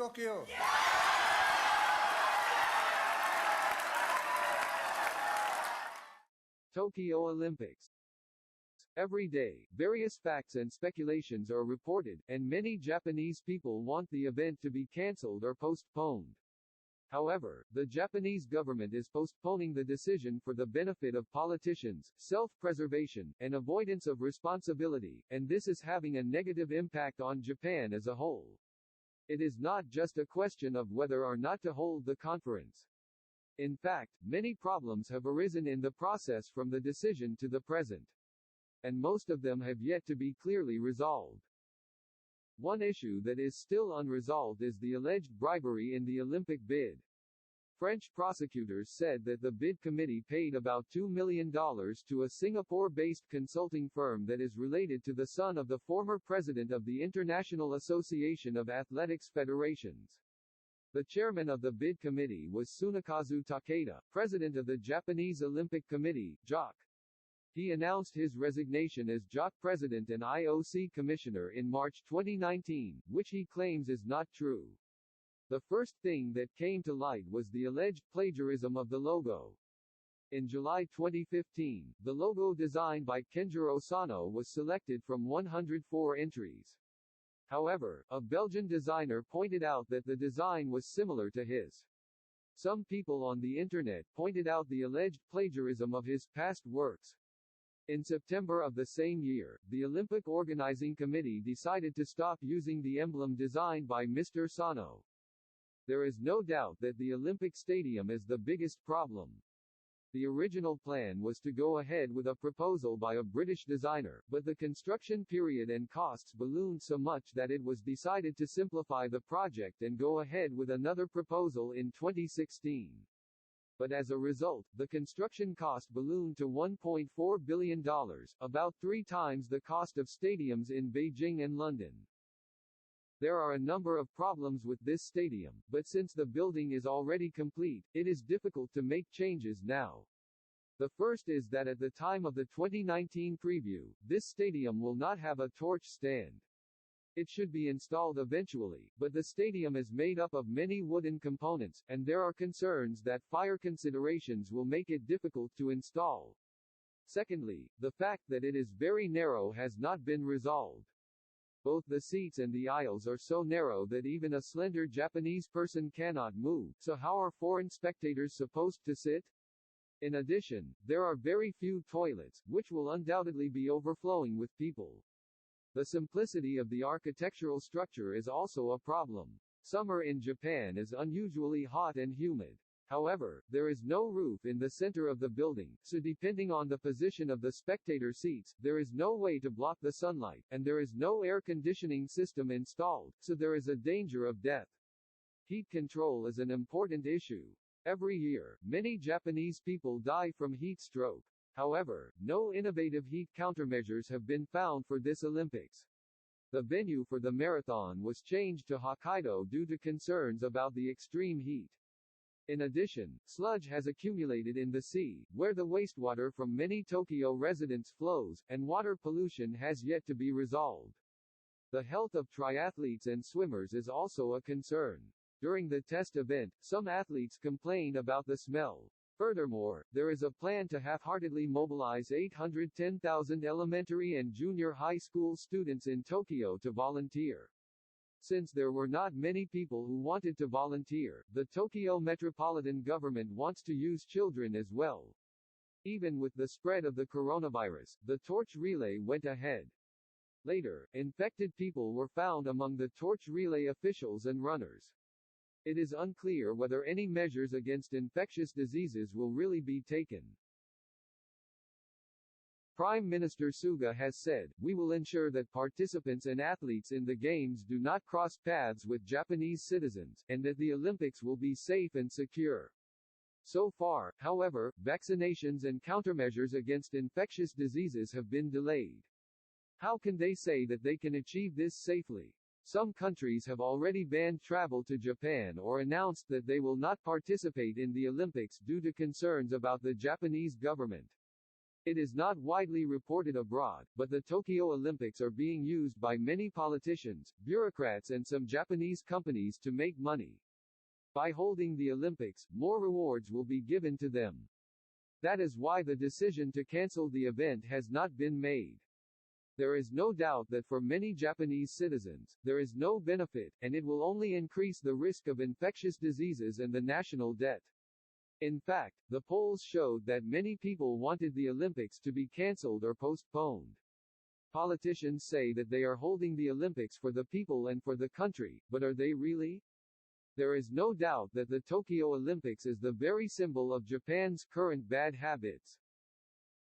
Tokyo. Tokyo Olympics. Every day, various facts and speculations are reported, and many Japanese people want the event to be cancelled or postponed. However, the Japanese government is postponing the decision for the benefit of politicians, self-preservation, and avoidance of responsibility, and this is having a negative impact on Japan as a whole. It is not just a question of whether or not to hold the conference. In fact, many problems have arisen in the process from the decision to the present. And most of them have yet to be clearly resolved. One issue that is still unresolved is the alleged bribery in the Olympic bid. French prosecutors said that the bid committee paid about $2 million to a Singapore-based consulting firm that is related to the son of the former president of the International Association of Athletics Federations. The chairman of the bid committee was Tsunekazu Takeda, president of the Japanese Olympic Committee, JOC. He announced his resignation as JOC president and IOC commissioner in March 2019, which he claims is not true. The first thing that came to light was the alleged plagiarism of the logo. In July 2015, the logo designed by Kenjiro Sano was selected from 104 entries. However, a Belgian designer pointed out that the design was similar to his. Some people on the internet pointed out the alleged plagiarism of his past works. In September of the same year, the Olympic Organizing Committee decided to stop using the emblem designed by Mr. Sano. There is no doubt that the Olympic Stadium is the biggest problem. The original plan was to go ahead with a proposal by a British designer, but the construction period and costs ballooned so much that it was decided to simplify the project and go ahead with another proposal in 2016. But as a result, the construction cost ballooned to $1.4 billion, about 3 times the cost of stadiums in Beijing and London. There are a number of problems with this stadium, but since the building is already complete, it is difficult to make changes now. The first is that at the time of the 2019 preview, this stadium will not have a torch stand. It should be installed eventually, but the stadium is made up of many wooden components, and there are concerns that fire considerations will make it difficult to install. Secondly, the fact that it is very narrow has not been resolved. Both the seats and the aisles are so narrow that even a slender Japanese person cannot move, so how are foreign spectators supposed to sit? In addition, there are very few toilets, which will undoubtedly be overflowing with people. The simplicity of the architectural structure is also a problem. Summer in Japan is unusually hot and humid. However, there is no roof in the center of the building, so depending on the position of the spectator seats, there is no way to block the sunlight, and there is no air conditioning system installed, so there is a danger of death. Heat control is an important issue. Every year, many Japanese people die from heat stroke. However, no innovative heat countermeasures have been found for this Olympics. The venue for the marathon was changed to Hokkaido due to concerns about the extreme heat. In addition, sludge has accumulated in the sea, where the wastewater from many Tokyo residents flows, and water pollution has yet to be resolved. The health of triathletes and swimmers is also a concern. During the test event, some athletes complained about the smell. Furthermore, there is a plan to half-heartedly mobilize 810,000 elementary and junior high school students in Tokyo to volunteer. Since there were not many people who wanted to volunteer, the Tokyo metropolitan government wants to use children as well. Even with the spread of the coronavirus, the torch relay went ahead. Later, infected people were found among the torch relay officials and runners. It is unclear whether any measures against infectious diseases will really be taken. Prime Minister Suga has said, "We will ensure that participants and athletes in the Games do not cross paths with Japanese citizens, and that the Olympics will be safe and secure." So far, however, vaccinations and countermeasures against infectious diseases have been delayed. How can they say that they can achieve this safely? Some countries have already banned travel to Japan or announced that they will not participate in the Olympics due to concerns about the Japanese government. It is not widely reported abroad, but the Tokyo Olympics are being used by many politicians, bureaucrats and some Japanese companies to make money. By holding the Olympics, more rewards will be given to them. That is why the decision to cancel the event has not been made. There is no doubt that for many Japanese citizens, there is no benefit, and it will only increase the risk of infectious diseases and the national debt. In fact, the polls showed that many people wanted the Olympics to be cancelled or postponed. Politicians say that they are holding the Olympics for the people and for the country, but are they really? There is no doubt that the Tokyo Olympics is the very symbol of Japan's current bad habits.